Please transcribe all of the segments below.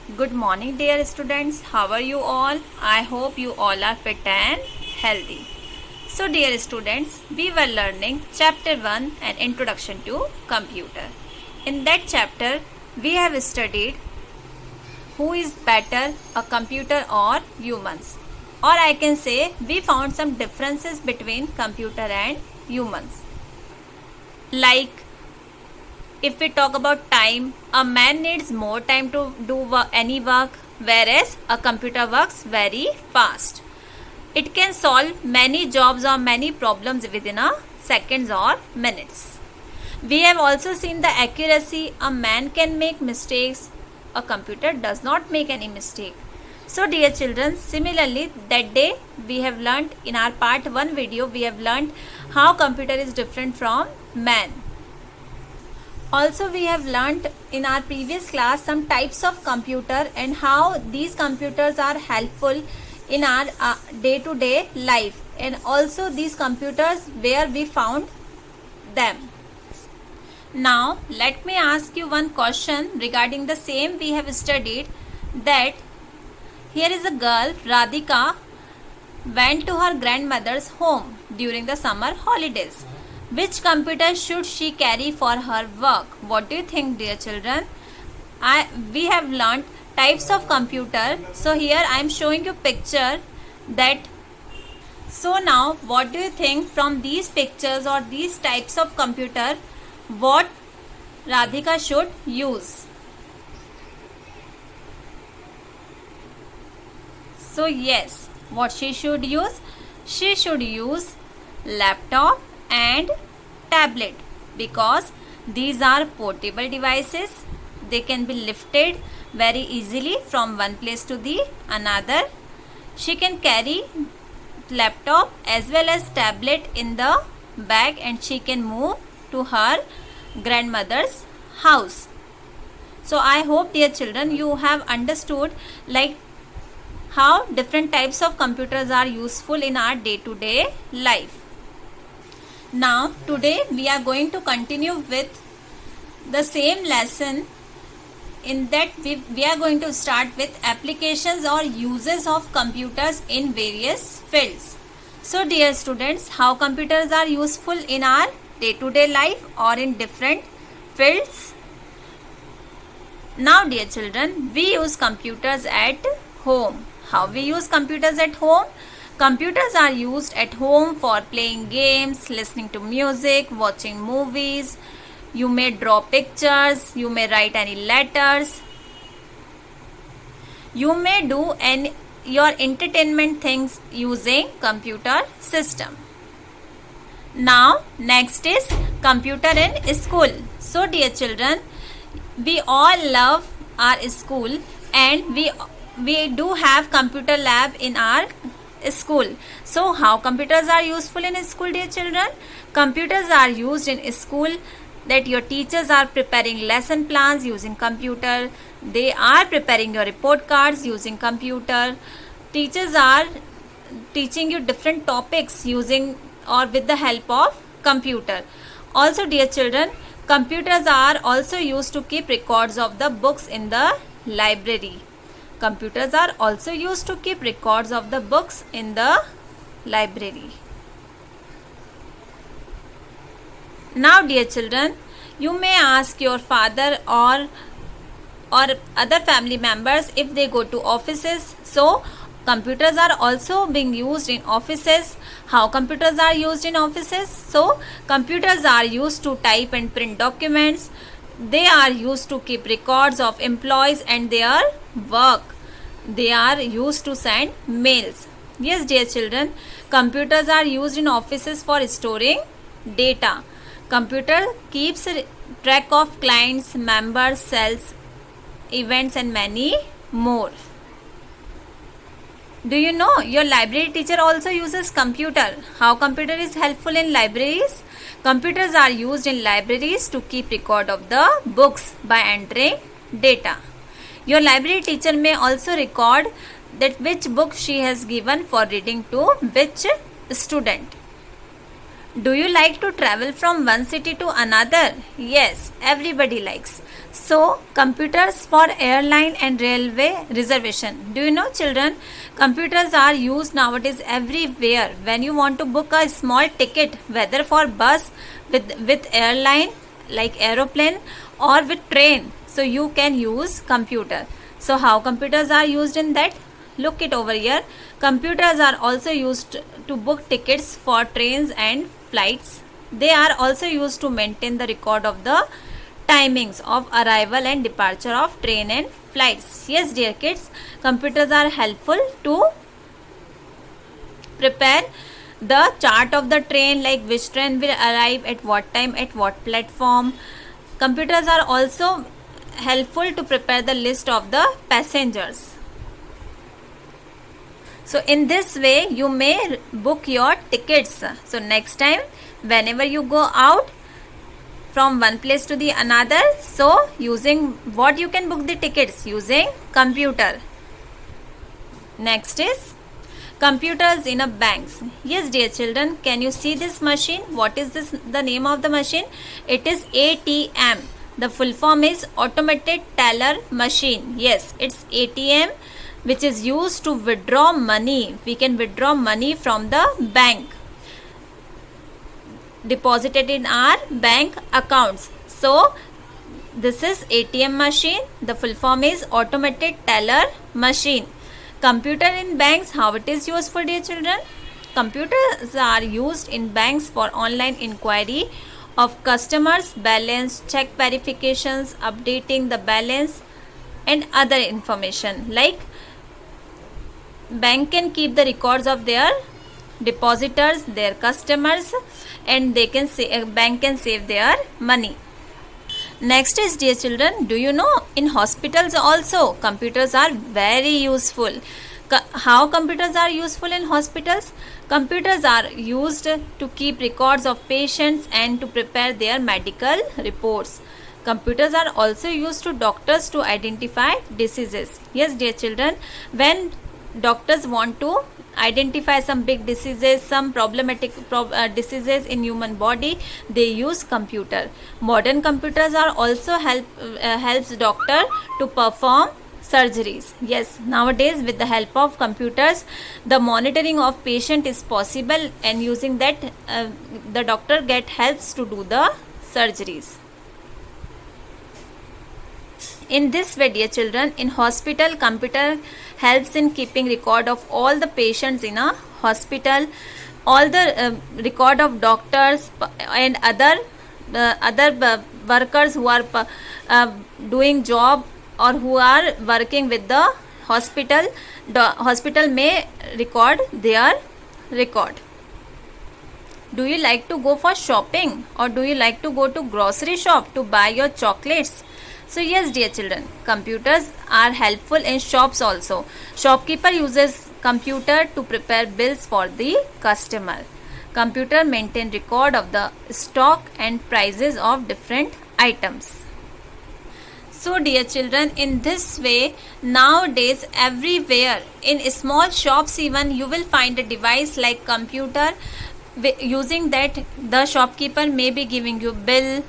Good morning, dear students. How are you all? I hope you all are fit and healthy. So, dear students, we were learning chapter 1 an introduction to computer. In that chapter, we have studied who is better, a computer or humans. Or I can say we found some differences between computer and humans. Like if we talk about time, a man needs more time to do any work, whereas a computer works very fast. It can solve many jobs or many problems within a seconds or minutes. We have also seen the accuracy. A man can make mistakes. A computer does not make any mistake. So dear children, similarly that day we have learnt in our part 1 video, we have learnt how computer is different from man. Also, we have learnt in our previous class some types of computer and how these computers are helpful in our day-to-day life, and also these computers where we found them. Now, let me ask you one question regarding the same we have studied, that here is a girl, Radhika, went to her grandmother's home during the summer holidays. Which computer should she carry for her work? What do you think, dear children? We have learnt types of computer. So here I am showing you picture that. So now what do you think from these pictures or these types of computer, what Radhika should use? So yes, what she should use? She should use laptop and tablet, because these are portable devices. They can be lifted very easily from one place to the another. She can carry laptop as well as tablet in the bag, and she can move to her grandmother's house. So I hope, dear children, you have understood like how different types of computers are useful in our day-to-day life. Now today we are going to continue with the same lesson. In that we are going to start with applications or uses of computers in various fields. So dear students, how computers are useful in our day-to-day life or in different fields. Now dear children, we use computers at home. How we use computers at home? Computers are used at home for playing games, listening to music, watching movies. You may draw pictures, you may write any letters. You may do your entertainment things using computer system. Now next is computer in school. So dear children, we all love our school, and we do have computer lab in our school. So how computers are useful in school, dear children? Computers are used in school that your teachers are preparing lesson plans using computer. They are preparing your report cards using computer. Teachers are teaching you different topics using or with the help of computer. Also dear children, computers are also used to keep records of the books in the library. Computers are also used to keep records of the books in the library. Now dear children, you may ask your father or other family members if they go to offices. So computers are also being used in offices. How computers are used in offices? So computers are used to type and print documents. They are used to keep records of employees and their work. They are used to send mails. Yes dear children, computers are used in offices for storing data. Computer keeps track of clients, members, sales, events and many more. Do you know your library teacher also uses computer? How computer is helpful in libraries? Computers are used in libraries to keep record of the books by entering data. Your library teacher may also record that which book she has given for reading to which student. Do you like to travel from one city to another? Yes, everybody likes. So, computers for airline and railway reservation. Do you know, children, computers are used nowadays everywhere. When you want to book a small ticket, whether for bus, with airline like aeroplane, or with train, so you can use computer. So how computers are used in that? Look it over here. Computers are also used to book tickets for trains and flights. They are also used to maintain the record of the timings of arrival and departure of train and flights. Yes, dear kids, computers are helpful to prepare the chart of the train, like which train will arrive at what time, at what platform. Computers are also helpful to prepare the list of the passengers. So in this way you may book your tickets. So next time whenever you go out from one place to the another, so using what you can book the tickets? Using computer. Next is computers in a banks. Yes, dear children, can you see this machine? What is this, the name of the machine? It is ATM. The full form is automated teller machine. Yes, it's ATM, which is used to withdraw money. We can withdraw money from the bank, deposited in our bank accounts. So this is ATM machine. The full form is automated teller machine. Computer in banks, how it is useful, dear children? Computers are used in banks for online inquiry of customers' balance, check verifications, updating the balance, and other information. Like bank can keep the records of their depositors, their customers, and they can say bank can save their money. Next is, dear children, do you know in hospitals also computers are very useful. How computers are useful in hospitals? Computers are used to keep records of patients and to prepare their medical reports. Computers are also used to doctors to identify diseases. Yes, dear children, when doctors want to identify some big diseases, some problematic diseases in human body, they use computer. Modern computers are also helps doctor to perform surgeries. Yes, nowadays with the help of computers, the monitoring of patient is possible, and using that the doctor get helps to do the surgeries. In this way, dear children, in hospital, computer helps in keeping record of all the patients in a hospital, all the record of doctors and other workers who are doing job or who are working with the hospital. The hospital may record their record. Do you like to go for shopping, or do you like to go to grocery shop to buy your chocolates? So yes, dear children, computers are helpful in shops also. Shopkeeper uses computer to prepare bills for the customer. Computer maintain record of the stock and prices of different items. So dear children, in this way, nowadays everywhere, in small shops even, you will find a device like computer. Using that, the shopkeeper may be giving you bill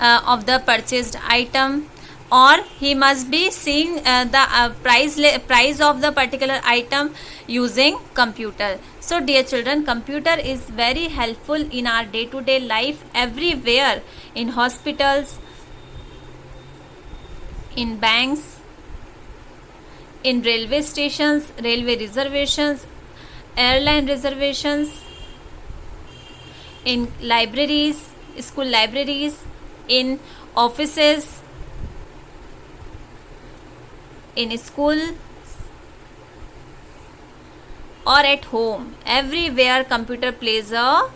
of the purchased item, or he must be seeing the price of the particular item using computer. So dear children, computer is very helpful in our day-to-day life everywhere, in hospitals, in banks, in railway stations, railway reservations, airline reservations, in libraries, school libraries, in offices, in school, or at home. Everywhere computer plays a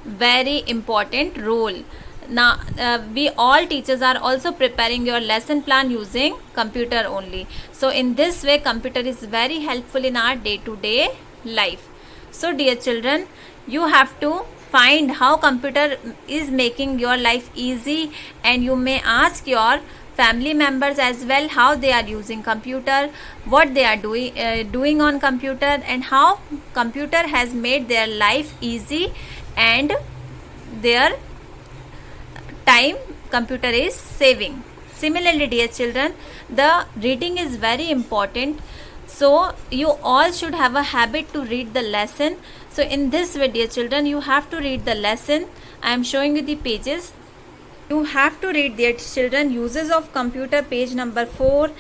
very important role. Now we all teachers are also preparing your lesson plan using computer only. So in this way, computer is very helpful in our day-to-day life. So dear children, you have to find how computer is making your life easy, and you may ask your family members as well how they are using computer, what they are doing on computer, and how computer has made their life easy and their time computer is saving. Similarly, dear children, the reading is very important. So you all should have a habit to read the lesson. So in this way, dear children, you have to read the lesson. I am showing you the pages. You have to read, dear children, uses of computer, page number 4.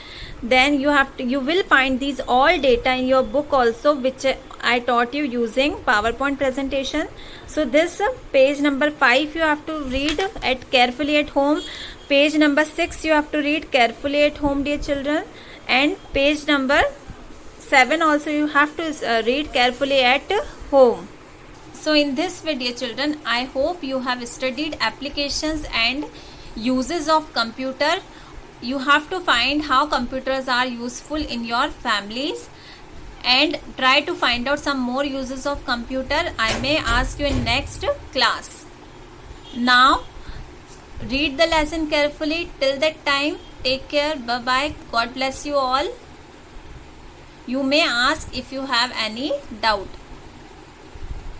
Then you will find these all data in your book also, which I taught you using PowerPoint presentation. So this page number 5 you have to read carefully at home. Page number 6 you have to read carefully at home, dear children. And page number 7 also you have to read carefully at home. So in this way, dear children, I hope you have studied applications and uses of computer. You have to find how computers are useful in your families and try to find out some more uses of computer. I may ask you in next class. Now read the lesson carefully. Till that time, take care. Bye bye. God bless you all. You may ask if you have any doubt.